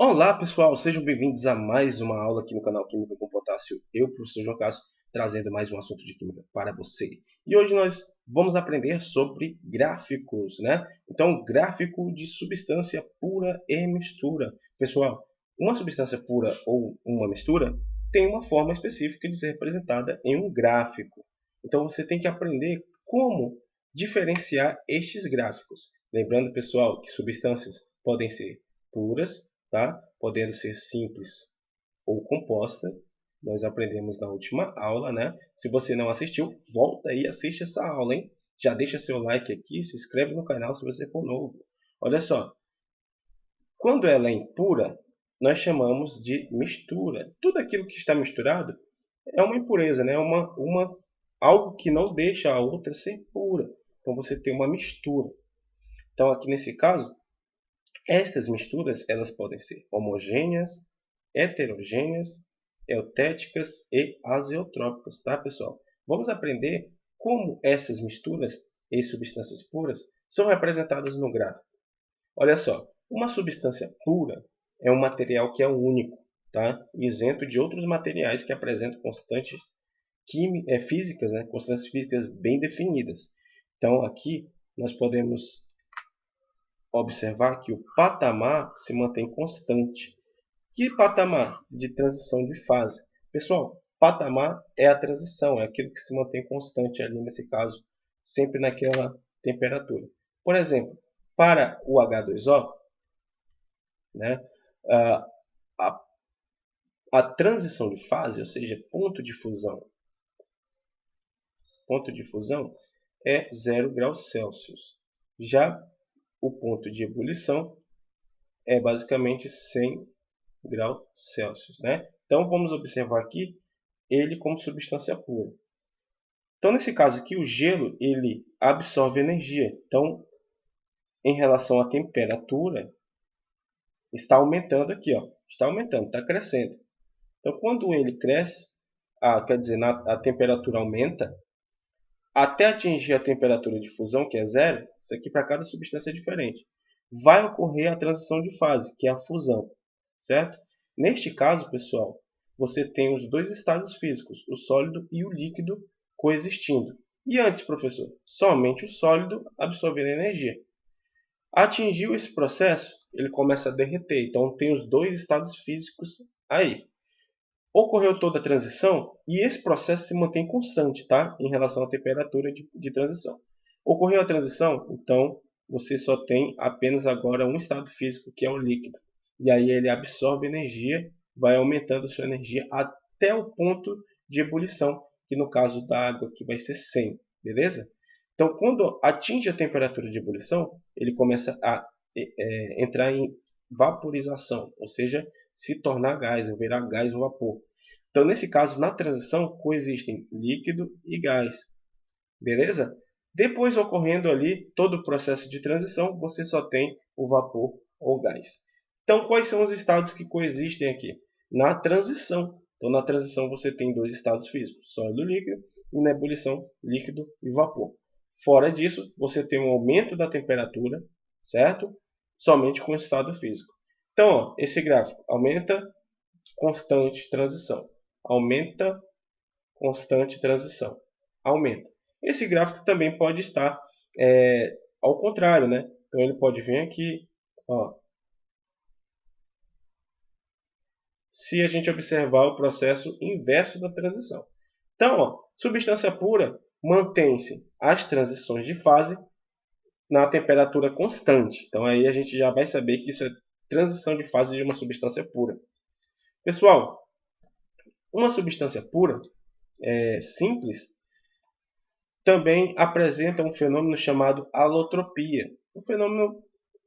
Olá pessoal, sejam bem-vindos a mais uma aula aqui no canal Química com Potássio. Eu, professor João Cássio, trazendo mais um assunto de química para você. E hoje nós vamos aprender sobre gráficos, né? Então, gráfico de substância pura e mistura. Pessoal, uma substância pura ou uma mistura tem uma forma específica de ser representada em um gráfico. Então, você tem que aprender como diferenciar estes gráficos. Lembrando, pessoal, que substâncias podem ser puras, tá? Podendo ser simples ou composta. Nós aprendemos na última aula, né? Se você não assistiu, volta aí e assiste essa aula, hein? Já deixa seu like aqui, se inscreve no canal se você for novo. Olha só, quando ela é impura, nós chamamos de mistura. Tudo aquilo que está misturado é uma impureza, né? Algo que não deixa a outra ser pura. Então você tem uma mistura. Então aqui nesse caso, estas misturas elas podem ser homogêneas, heterogêneas, eutéticas e azeotrópicas, tá, pessoal? Vamos aprender como essas misturas e substâncias puras são representadas no gráfico. Olha só, uma substância pura é um material que é único, tá? Isento de outros materiais que apresentam físicas, né? Constantes físicas bem definidas. Então, aqui nós podemos observar que o patamar se mantém constante. Que patamar? De transição de fase. Pessoal, patamar é a transição, é aquilo que se mantém constante ali, nesse caso, sempre naquela temperatura. Por exemplo, para o H2O, né, a, a, a transição de fase, ou seja, ponto de fusão é 0 graus Celsius. Já o ponto de ebulição é basicamente 100 graus Celsius, né? Então, vamos observar aqui ele como substância pura. Então, nesse caso aqui, o gelo ele absorve energia. Então, em relação à temperatura, está aumentando aqui, ó. Está aumentando, está crescendo. Então, quando ele cresce, quer dizer, a temperatura aumenta, até atingir a temperatura de fusão, que é zero, isso aqui para cada substância é diferente, vai ocorrer a transição de fase, que é a fusão, certo? Neste caso, pessoal, você tem os dois estados físicos, o sólido e o líquido, coexistindo. E antes, professor, somente o sólido absorvendo energia. Atingiu esse processo, ele começa a derreter. Então, tem os dois estados físicos aí. Ocorreu toda a transição e esse processo se mantém constante, tá? Em relação à temperatura de transição. Ocorreu a transição, então você só tem apenas agora um estado físico, que é o líquido. E aí ele absorve energia, vai aumentando sua energia até o ponto de ebulição, que no caso da água aqui vai ser 100, beleza? Então, quando atinge a temperatura de ebulição, ele começa a entrar em vaporização, ou seja, se tornar gás, ou virar gás ou vapor. Então, nesse caso, na transição, coexistem líquido e gás. Beleza? Depois, ocorrendo ali todo o processo de transição, você só tem o vapor ou gás. Então, quais são os estados que coexistem aqui? Na transição. Então, na transição, você tem dois estados físicos, sólido e líquido, e na ebulição, líquido e vapor. Fora disso, você tem um aumento da temperatura, certo? Somente com o estado físico. Então, ó, esse gráfico aumenta, constante, transição. Aumenta, constante, transição. Aumenta. Esse gráfico também pode estar ao contrário, né? Então ele pode vir aqui, ó. Se a gente observar o processo inverso da transição. Então, ó, substância pura mantém-se as transições de fase na temperatura constante. Então aí a gente já vai saber que isso é transição de fase de uma substância pura. Pessoal, uma substância pura simples também apresenta um fenômeno chamado alotropia, um fenômeno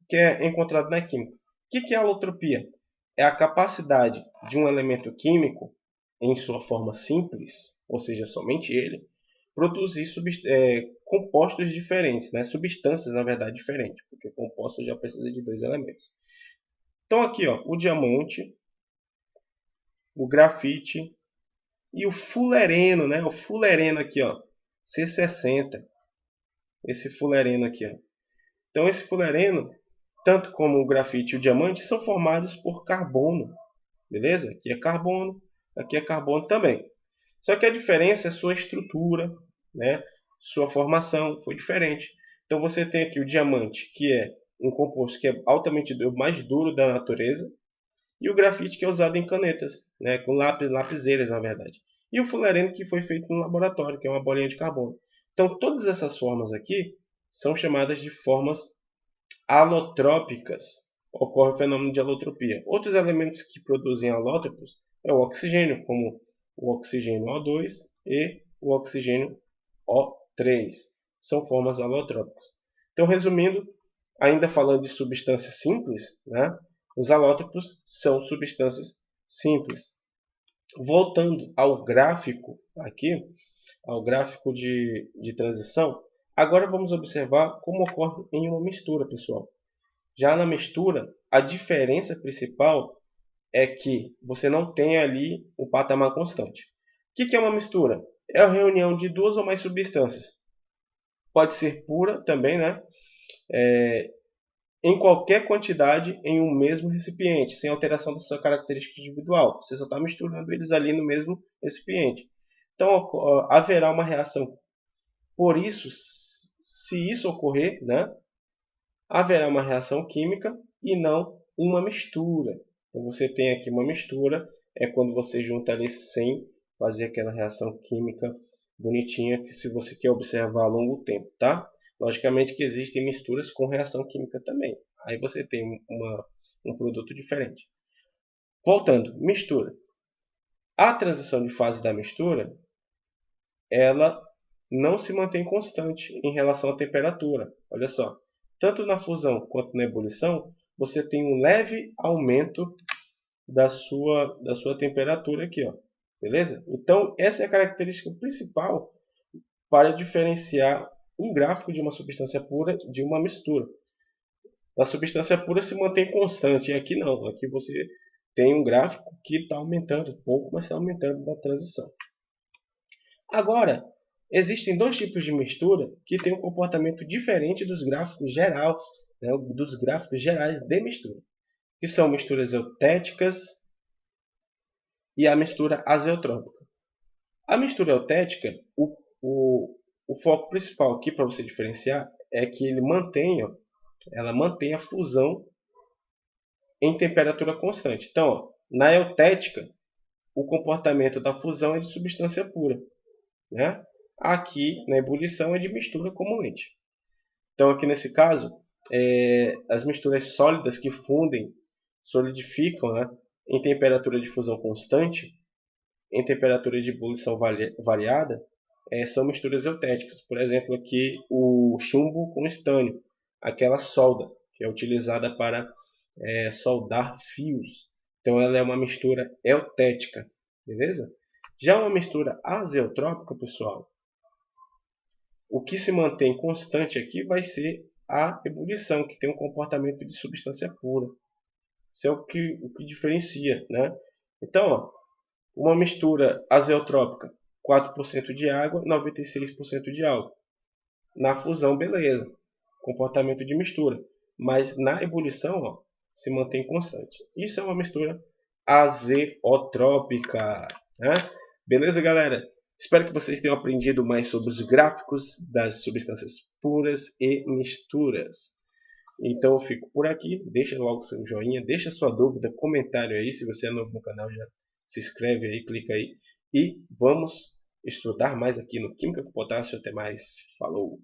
que é encontrado na química. O que é alotropia? É a capacidade de um elemento químico, em sua forma simples, ou seja, somente ele, produzir compostos diferentes, né? Substâncias, na verdade, diferentes, porque composto já precisa de dois elementos. Então aqui, ó, o diamante, o grafite e o fulereno, né? O fulereno aqui, ó, C60. Esse fulereno aqui, ó. Então esse fulereno tanto como o grafite e o diamante, são formados por carbono. Beleza? Aqui é carbono também. Só que a diferença é sua estrutura, né? Sua formação foi diferente. Então você tem aqui o diamante, que é um composto que é altamente mais duro da natureza, e o grafite, que é usado em canetas, né? Com lapiseiras, na verdade. E o fullerene, que foi feito no laboratório, que é uma bolinha de carbono. Então todas essas formas aqui são chamadas de formas alotrópicas. Ocorre o fenômeno de alotropia. Outros elementos que produzem alótropos é o oxigênio, como o oxigênio O2 e o oxigênio O3. São formas alotrópicas. Então, resumindo, ainda falando de substâncias simples, né? Os alótropos são substâncias simples. Voltando ao gráfico aqui, ao gráfico de transição, agora vamos observar como ocorre em uma mistura, pessoal. Já na mistura, a diferença principal é que você não tem ali o patamar constante. O que é uma mistura? É a reunião de duas ou mais substâncias. Pode ser pura também, né? Em qualquer quantidade em um mesmo recipiente, sem alteração da sua característica individual. Você só está misturando eles ali no mesmo recipiente. Então, haverá uma reação. Por isso, se isso ocorrer, né, haverá uma reação química e não uma mistura. Então, você tem aqui uma mistura, é quando você junta ali sem fazer aquela reação química bonitinha, que se você quer observar a longo tempo, tá? Logicamente que existem misturas com reação química também. Aí você tem um produto diferente. Voltando, mistura. A transição de fase da mistura, ela não se mantém constante em relação à temperatura. Olha só, tanto na fusão quanto na ebulição, você tem um leve aumento da sua temperatura aqui, ó. Beleza? Então, essa é a característica principal para diferenciar um gráfico de uma substância pura de uma mistura. A substância pura se mantém constante, e aqui não. Aqui você tem um gráfico que está aumentando um pouco, mas está aumentando na transição. Agora, existem dois tipos de mistura que têm um comportamento diferente dos gráficos gerais, né, dos gráficos gerais de mistura, que são misturas eutéticas e a mistura azeotrópica. A mistura eutética, o foco principal aqui para você diferenciar é que ela mantém a fusão em temperatura constante. Então, ó, na eutética, o comportamento da fusão é de substância pura, né? Aqui, na ebulição, é de mistura comumente. Então, aqui nesse caso, as misturas sólidas que fundem, solidificam, né, em temperatura de fusão constante, em temperatura de ebulição variada, são misturas eutéticas. Por exemplo, aqui o chumbo com estânio, aquela solda que é utilizada para soldar fios. Então, ela é uma mistura eutética, beleza? Já uma mistura azeotrópica, pessoal, o que se mantém constante aqui vai ser a ebulição, que tem um comportamento de substância pura. Isso é o que diferencia, né? Então, ó, uma mistura azeotrópica, 4% de água, 96% de álcool. Na fusão, beleza, comportamento de mistura. Mas na ebulição, ó, se mantém constante. Isso é uma mistura azeotrópica, né? Beleza, galera? Espero que vocês tenham aprendido mais sobre os gráficos das substâncias puras e misturas. Então eu fico por aqui. Deixa logo seu joinha, deixa sua dúvida, comentário aí. Se você é novo no canal, já se inscreve aí, clica aí. E vamos estudar mais aqui no Química com Potássio. Até mais. Falou!